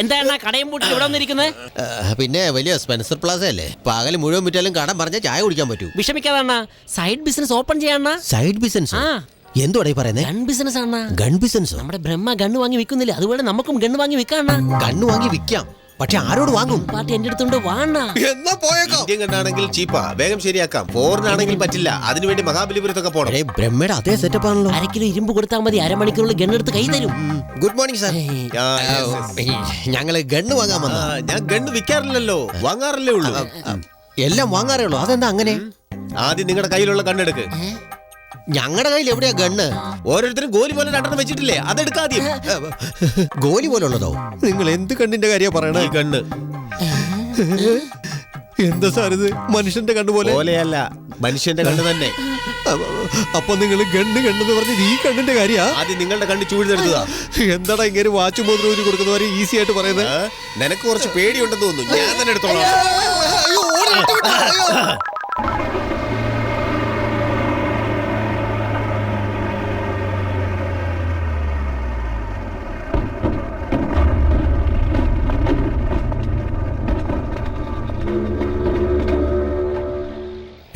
എന്താണ് കടയും പൂട്ടി ഇവിടെ വന്നിരിക്കുന്നത്? പിന്നെ വലിയ സ്പെൻസർ പ്ലാസ അല്ലേ, പകല് മുഴുവൻ വിറ്റാലും കടം പറഞ്ഞാൽ ചായ കുടിക്കാൻ പറ്റൂ. വിഷമിക്കാതാണ്, സൈഡ് ബിസിനസ് ഓപ്പൺ ചെയ്യാണ. Side business? എന്തോടെ പറയുന്നത്? ഗൺ ബിസിനസ് ആണ്. Gun business? നമ്മുടെ ബ്രഹ്മ ഗണ്ണ് വാങ്ങി വിൽക്കുന്നില്ല, അതുപോലെ നമുക്കും ഗണ്ണ് വാങ്ങി വിൽക്കാണ്. ഗണ്ണ് വാങ്ങി വിൽക്കാം, പക്ഷെ ആരോട് വാങ്ങും? പാർട്ടി എന്റെ അടുത്തുണ്ട്, വാണ. ഇന്ത്യൻ ഗണ്ണാണെങ്കിൽ ചീപ്പാ, വേഗം ശരിയാക്കാം. ഫോറിൻ ആണെങ്കിൽ പറ്റില്ല, അതിനുവേണ്ടി മഹാബലിപുരത്തൊക്കെ പോകണം. ബ്രഹ്മയുടെ അതേ സെറ്റപ്പ് ആണല്ലോ. 1 കിലോ ഇരുമ്പ് കൊടുത്താൽ മതി, അരമണിക്കൂറിൽ ഗണ്ണെടുത്ത് കൈ തരും. Good morning sir. ഞങ്ങള് ഗണ്ണ് വാങ്ങാൻ വന്ന. ഞാൻ ഗണ്ണ് വിൽക്കാറില്ലല്ലോ, വാങ്ങാറല്ലേ ഉള്ളൂ. എല്ലാം വാങ്ങാറേ ഉള്ളൂ, അതെന്താ അങ്ങനെ? ആദ്യം നിങ്ങളുടെ കയ്യിലുള്ള ഗണ്ണെടുക്ക്. ഞങ്ങളുടെ കയ്യിൽ എവിടെയാ ഗണ്ണ്? ഓരോരുത്തരും ഗോലി പോലെ 2 വെച്ചിട്ടില്ലേ, അതെടുക്കാദ്യം. ഗോലി പോലെ ഉള്ളതോ? നിങ്ങൾ എന്ത് കണ്ണിന്റെ കാര്യ പറയണേ? ഗണ്ണ് എന്താ സാർ ഇത്? മനുഷ്യന്റെ കണ്ണ് പോലെയല്ല, മനുഷ്യന്റെ കണ്ണ് തന്നെ. അപ്പൊ നിങ്ങൾ ഗണ്ണ് കണ്ണെന്ന് പറഞ്ഞത് ഈ കണ്ണിന്റെ കാര്യ? ആദ്യം നിങ്ങളുടെ കണ്ണ് ചൂഴ്ന്നെടുത്തതാ. എന്താടാ ഇങ്ങനെ വാച്ച് മോതിരം ഊരി കൊടുക്കുന്നവരെ ഈസി ആയിട്ട് പറയുന്നത്? നിനക്ക് കുറച്ച് പേടിയുണ്ടെന്ന് തോന്നുന്നു, ഞാൻ തന്നെ എടുത്തോളാം.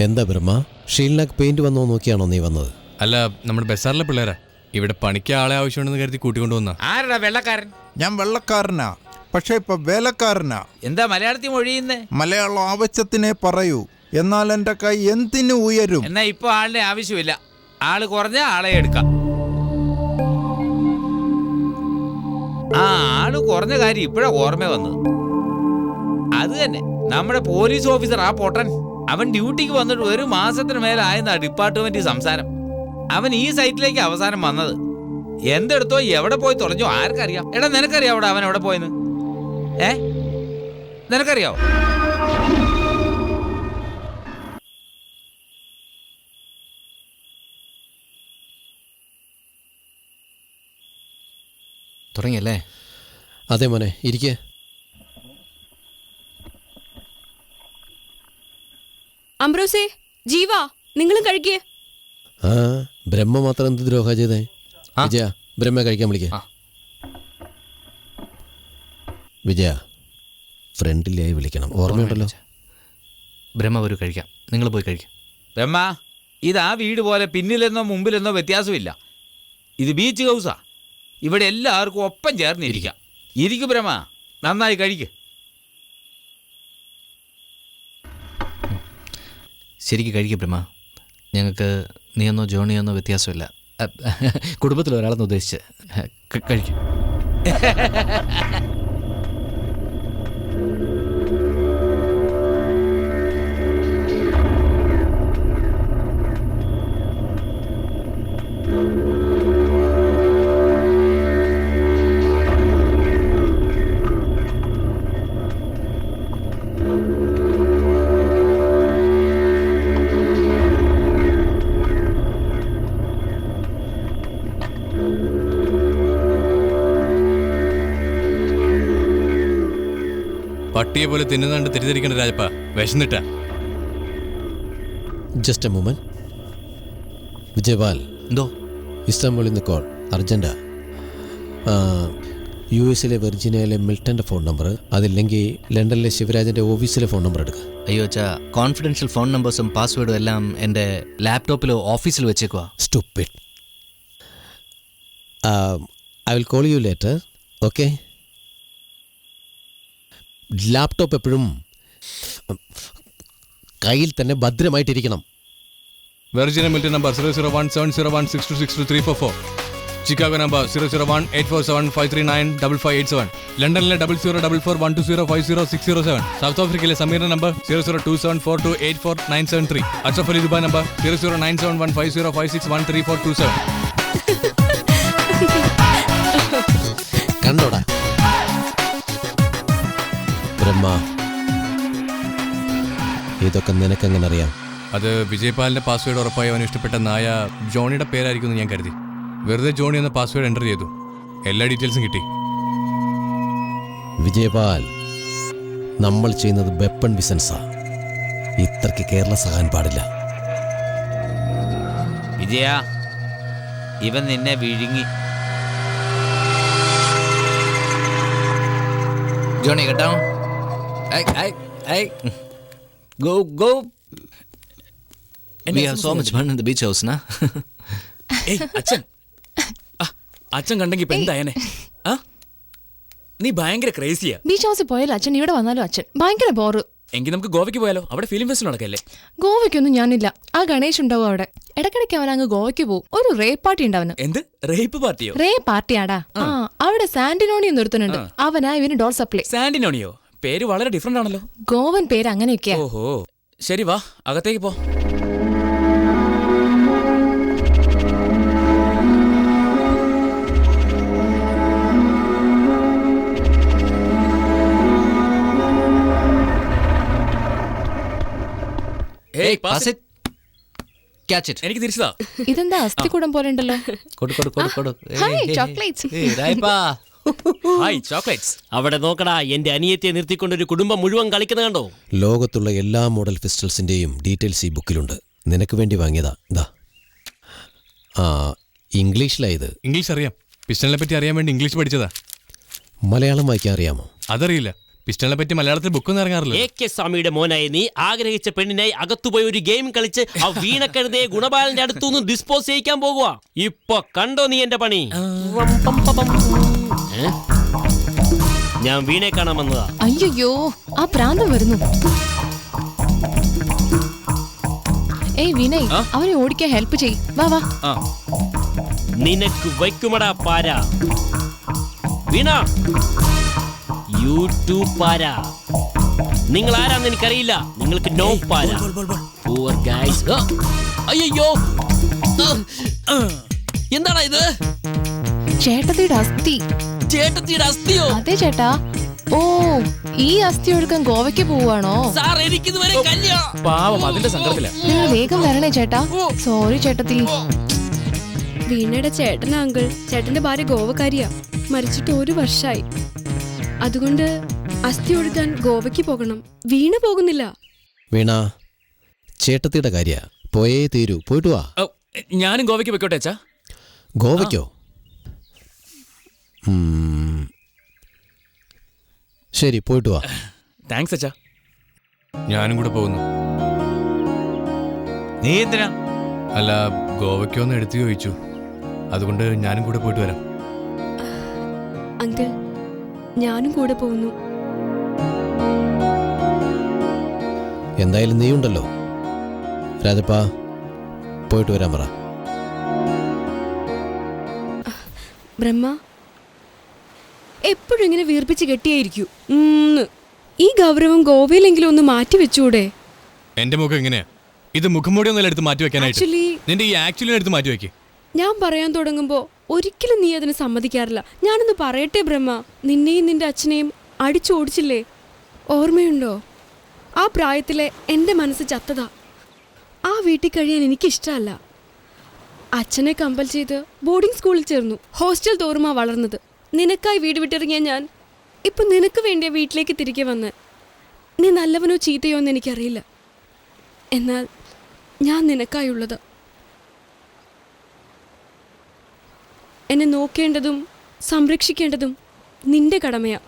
എന്താ ബ്രഹ്മ, ഷീൽനാക്ക് പെയിന്റ് വന്നോ നോക്കിയാണോ നീ വന്നത്? അല്ല, നമ്മുടെ ബസാറിലെ പിള്ളേരാ. ഇവിടെ പണിക്ക് ആളെ ആവശ്യമുണ്ടെന്ന് കരുതി കൂട്ടിക്കൊണ്ടുവന്ന. ആരടാ വെള്ളക്കാരൻ? ഞാൻ വെള്ളക്കാരനാ, പക്ഷെ ഇപ്പൊ വേലക്കാരനാ. എന്താ മലയാളത്തിൽ മൊഴിയുന്നേ? മലയാളം ആവശ്യത്തിനെ പറയൂ, എന്നാൽ എന്റെ കൈ എന്തിനു ഉയരും. എന്നാ ഇപ്പൊ ആളിനെ ആവശ്യമില്ല, ആള് കുറഞ്ഞ ആളെ എടുക്കാം. ആള് കുറഞ്ഞ കാര്യം ഇപ്പഴാ ഓർമ്മ വന്നത്. അത് തന്നെ, നമ്മുടെ പോലീസ് ഓഫീസർ ആ പൊട്ടൻ. അവൻ ഡ്യൂട്ടിക്ക് വന്നിട്ട് 1 മാസത്തിന് മേലായെന്നാ ഡിപ്പാർട്ട്മെന്റ് സംസാരം. അവൻ ഈ സൈറ്റിലേക്ക് അവസാനം വന്നത്. എന്തെടുത്തോ എവിടെ പോയി തുളഞ്ഞോ ആർക്കറിയാം. എടാ നിനക്കറിയാം അവിടെ അവൻ എവിടെ പോയെന്ന്? നിനക്കറിയാവോ? തുടങ്ങിയല്ലേ? അതെ മോനെ, ഇരിക്കേ. അംബ്രോസേ, ജീവ, നിങ്ങളും കഴിക്കേ. ആ, ബ്രഹ്മ മാത്രം എന്ത് ദ്രോഹ ചെയ്തേ? വിജയ, ബ്രഹ്മ കഴിക്കാൻ വിളിക്കേ. വിജയ, ഫ്രണ്ടിലായി വിളിക്കണം, ഓർമ്മയുണ്ടല്ലോ. ബ്രഹ്മ ഒരു കഴിക്കാം, നിങ്ങൾ പോയി കഴിക്കാം. ബ്രഹ്മ, ഇത് ആ വീട് പോലെ പിന്നിലെന്നോ മുമ്പിലെന്നോ വ്യത്യാസമില്ല. ഇത് ബീച്ച് ഹൗസാ. ഇവിടെ എല്ലാവർക്കും ഒപ്പം ചേർന്നിരിക്കാം. ഇരിക്കു ബ്രഹ്മ, നന്നായി കഴിക്ക്. ശരിക്കും കഴിക്കും ബ്രഹ്മ. ഞങ്ങൾക്ക് നീയെന്നോ ജോണിയെന്നോ വ്യത്യാസമില്ല. കുടുംബത്തിൽ ഒരാളെന്ന് ഉദ്ദേശിച്ച് കഴിക്കും. പട്ടിയെ പോലെ തിന്നുന്നുണ്ട് തെറ്റിദ്ധരിക്കേണ്ട രാജപ്പ, വിശന്നിട്ടാ. Just a moment. വിജയപാൽ, എന്തോ? ഇസ്താംബുളിൽ നിന്ന് കോൾ, അർജന്റാ. US വെർജീനിയയിലെ മിൽട്ടൻ്റെ ഫോൺ നമ്പർ, അതില്ലെങ്കിൽ ലണ്ടനിലെ ശിവരാജൻ്റെ ഓഫീസിലെ ഫോൺ നമ്പർ എടുക്കുക. അയ്യോ അച്ഛാ, കോൺഫിഡൻഷ്യൽ ഫോൺ നമ്പേഴ്സും പാസ്വേഡും എല്ലാം എൻ്റെ ലാപ്ടോപ്പിലോ ഓഫീസിൽ വെച്ചേക്കുക. Stupid. I will call you later, okay? Laptop എപ്പോഴും കയ്യിൽ തന്നെ ഭദ്രമായിട്ടിരിക്കണം. Virginia Milton number 0017016262344. Chicago number 0018475395587. ലണ്ടനിലെ 004412050607. സൗത്ത് ആഫ്രിക്കയിലെ സമീറിന്റെ number 00274284973. Ashraf Ali Dubai number 0097150561347. കണ്ടോടാ ബ്രഹ്മ, ഇതൊക്കെ നിനക്കെങ്ങനെ അറിയാം? അത് വിജയപാലിന്റെ പാസ്വേഡ് ഉറപ്പായി അവന് ഇഷ്ടപ്പെട്ട നായ ജോണിയുടെ പേരായിരിക്കും എന്ന് ഞാൻ കരുതി. വെറുതെ ജോണി എന്ന പാസ്വേഡ് എൻ്റർ ചെയ്തു, എല്ലാ ഡീറ്റെയിൽസും കിട്ടി. വിജയപാൽ, നമ്മൾ ചെയ്യുന്നത് വെപ്പൺ ബിസിനസ്സാ. ഇത്രയ്ക്ക് കേരളസാകാൻ പാടില്ല. വിജയ, ഇവൻ നിന്നെ വിഴുങ്ങി. Johnny, get down. Hey. Go. We have so much fun in the beach house, na? അച്ഛൻ അച്ഛൻ കണ്ടെങ്കി ഇപ്പൊ എന്തായനെ? നീ ഭയങ്കര ക്രേസിയാ. ബീച്ച് ഹൗസിൽ പോയാലും അച്ഛൻ, ഇവിടെ വന്നാലും അച്ഛൻ ഭയങ്കര ബോറ്. എങ്കിൽ നമുക്ക് ഗോവയ്ക്ക് പോയാലോ? അവിടെ ഫിലിം ഫെസ്റ്റ് നടക്കല്ലേ? ഗോവയ്ക്കൊന്നും ഞാനില്ല. ആ ഗണേഷ് ഉണ്ടാവും അവിടെ. ഇടയ്ക്കിടയ്ക്ക് അവൻ അങ്ങ് ഗോവയ്ക്ക് പോകും. ഒരു റേപ്പ് പാർട്ടി ഉണ്ടാവുന്നു. എന്ത് റേപ്പ് പാർട്ടിയോ? റേപ്പ് പാർട്ടിയാടാ. അവിടെ സാന്റിനോണി നിർത്തുന്നുണ്ട്. അവനാ ഇവന് ഡോൾ സപ്ലൈ. സാന്റിനോണിയോ? പേര് വളരെ ഡിഫറെന്റ് ആണല്ലോ. ഗോവൻ പേര് അങ്ങനെയൊക്കെയാ. ഓഹോ, ശരി വാ അകത്തേക്ക് പോ. Hey, pass it. Catch it. എനിക്ക് തിരിച്ചതാ. ഇതെന്താ അസ്ഥികൂടം പോലെ ഉണ്ടല്ലോ. കൊടു. Hi chocolates. Hi chocolates. അവിടെ നോക്കടാ, എന്റെ അനിയത്തിയെ നിർത്തിക്കൊണ്ടൊരു കുടുംബം മുഴുവൻ കളിക്കുന്ന കണ്ടോ? ലോകത്തുള്ള എല്ലാ മോഡൽ പിസ്റ്റൾസിൻ്റെയും ഡീറ്റെയിൽസ് ഈ ബുക്കിലുണ്ട്. നിനക്ക് വേണ്ടി വാങ്ങിയതാ. ഇതാ. ഇംഗ്ലീഷിലായത്. ഇംഗ്ലീഷ് അറിയാം. പിസ്റ്റളിനെ പറ്റി അറിയാൻ വേണ്ടി ഇംഗ്ലീഷ് പഠിച്ചതാ. മലയാളം വായിക്കാൻ അറിയാമോ? അതറിയില്ല. പിസ്റ്റളിനെ പറ്റി മലയാളത്തിൽ ബുക്കൊന്നും ഇറങ്ങാറില്ല. AK സ്വാമിയുടെ മോനായ നീ ആഗ്രഹിച്ച പെണ്ണിനായി അകത്തുപോയി ഒരു ഗെയിം കളിച്ച് ആ വീണക്കഴുതയെ ഗുണപാലന്റെ അടുത്തുനിന്ന് ഡിസ്പോസ് ചെയ്യിക്കാൻ പോകുക. ഇപ്പൊ കണ്ടോ നീ എന്റെ പണി? ഞാൻ വീണെ കാണാൻ വന്നതാ. അയ്യോ, ആ പ്രാന്തം വരുന്നു. ഏയ് വിനയ്, അവനെ ഓടിക്കാൻ ഹെൽപ്പ് ചെയ്. വാ. നിനക്ക് വയ്ക്കുമടാ പാര. വീണ, യൂട്യൂബ് പാര. നിങ്ങൾ ആരാന്ന് എനിക്കറിയില്ല. നിങ്ങൾക്ക് നോ പാര. Poor guys. അയ്യോ, എന്താടാ ഇത്? ചേട്ടത്തിയുടെ അസ്ഥി. ചേട്ടത്തിയുടെ അസ്ഥിയോ? അതെ ചേട്ടാ. ഓ, ഈ അസ്ഥി ഒഴുക്കാൻ ഗോവയ്ക്ക് പോവാണോ? സാർ, എനിക്കിതുവരെ കല്യാണം. പാവം, അതിന്റെ സങ്കടത്തില. നിങ്ങൾ വേഗം വരണേ ചേട്ടാ. സോറി ചേട്ടത്തി. വീണയുടെ ചേട്ടനാ അങ്കിൾ. ചേട്ടന്റെ ഭാര്യ ഗോവക്കാരിയാ. മരിച്ചിട്ട് 1 വർഷമായി. അതുകൊണ്ട് അസ്ഥി ഒഴുകാൻ ഗോവയ്ക്ക് പോകണം. വീണ പോകുന്നില്ല. വീണ, ചേട്ടത്തിയുടെ കാര്യ പോയേ തീരൂ. പോയിട്ട് വാ. ഞാനും ഗോവയ്ക്ക് പോയിക്കോട്ടെ അച്ഛാ. ഗോവയ്ക്കോ? ശരി, പോയിട്ട് വാ. താങ്ക്സ് അച്ഛാ. ഞാനും കൂടെ പോകുന്നു. നീ എന്തിനാ? അല്ല, ഗോവയ്ക്കൊന്ന് എടുത്തു ചോദിച്ചു. അതുകൊണ്ട് ഞാനും കൂടെ പോയിട്ട് വരാം. അങ്കിൾ, ഞാനും കൂടെ പോകുന്നു. എന്തായാലും നീയുണ്ടല്ലോ. രാജപ്പാ, പോയിട്ട് വരാൻ പറ. ബ്രഹ്മ, എപ്പോഴും ഇങ്ങനെ വീർപ്പിച്ച് കെട്ടിയായിരിക്കൂ. ഈ ഗൗരവം ഗോവയിലെങ്കിലും ഒന്ന് മാറ്റി വെച്ചൂടെ? എന്റെ മുഖം എങ്ങനെയാ? ഇത് മുഖംമൂടി ഒന്നല്ല എടുത്ത് മാറ്റി വെക്കാനായിട്ട്. Actually, നിന്റെ ഈ ആക്ച്വലി എടുത്ത് മാറ്റി വെക്കേ. ഞാൻ പറയാൻ തുടങ്ങുമ്പോ ഒരിക്കലും നീ അതിന് സമ്മതിക്കാറില്ല. ഞാനൊന്ന് പറയട്ടെ ബ്രഹ്മ, നിന്നെയും നിന്റെ അച്ഛനെയും അടിച്ചോടിച്ചില്ലേ? ഓർമ്മയുണ്ടോ? ആ പ്രായത്തിലെ എൻ്റെ മനസ്സ് ചത്തതാ. ആ വീട്ടിൽ കഴിയാൻ എനിക്കിഷ്ടമല്ല. അച്ഛനെ കമ്പൽ ചെയ്ത് ബോർഡിംഗ് സ്കൂളിൽ ചേർന്നു. ഹോസ്റ്റൽ തോറുമാ വളർന്നത്. നിനക്കായി വീട് വിട്ടിറങ്ങിയ ഞാൻ ഇപ്പൊ നിനക്ക് വേണ്ടിയ വീട്ടിലേക്ക് തിരികെ വന്ന്. നീ നല്ലവനോ ചീത്തയോ എന്ന് എനിക്കറിയില്ല. എന്നാൽ ഞാൻ നിനക്കായുള്ളത്. എന്നെ നോക്കേണ്ടതും സംരക്ഷിക്കേണ്ടതും നിന്റെ കടമയാ.